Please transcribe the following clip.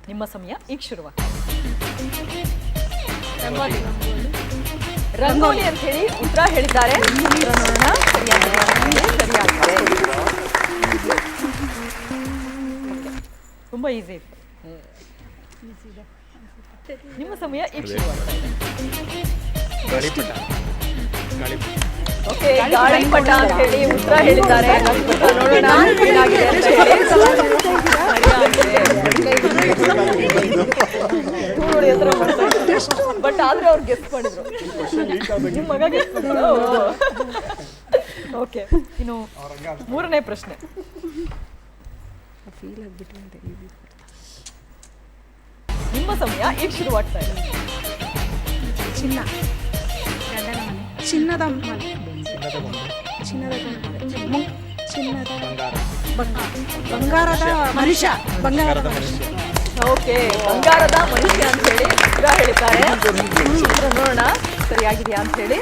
ನಿಮ್ಮ ಸಮಯ ಈಗ ಶುರುವಾಗ್ತದೆ. ರಂಗೋಲಿ ಅಂತ ಹೇಳಿ ಉತ್ತರ ಹೇಳಿದ್ದಾರೆ. ಉತ್ತರ ನೋಡೋಣ. ಸರಿಯಾಗಿದೆ. ತುಂಬಾ ಈಸಿ ಇತ್ತು. ನಿಮ್ಮ ಸಮಯ ಈಗ ಶುರುವಾಗ್ತಾ ಇದೆ. ಓಕೆ, ಗಾಳಿಪಟ ಅಂತ ಹೇಳಿ ಉತ್ತರ ಹೇಳಿದ್ದಾರೆ. ನೋಡೋಣ ಏನಾಗಿದೆ ಅಂತ ಹೇಳಿ. ಬಟ್ ಆದ್ರೆ ಅವ್ರು ಗೆಸ್ ಮಾಡಿದ್ರು. ನಿಮ್ಮ ಮಗ ಗೆಸ್ ಮಾಡಿದ್ರು. ಓಕೆ, ಇನ್ನು ಮೂರನೇ ಪ್ರಶ್ನೆ. ನಿಮ್ಮ ಸಮಯ ಈಗ ಶುರುವಾಗ್ತಾ ಇದೆ. ಚಿನ್ನದ ಬಂಗಾರದ ಮನುಷ್ಯ. ಓಕೆ, ಬಂಗಾರದ ಮನುಷ್ಯ ಅಂತ ಹೇಳಿ ಉತ್ತರ ಹೇಳಿದ್ದಾರೆ. ನೋಡೋಣ ಸರಿಯಾಗಿದೆಯಾ ಅಂತ ಹೇಳಿ.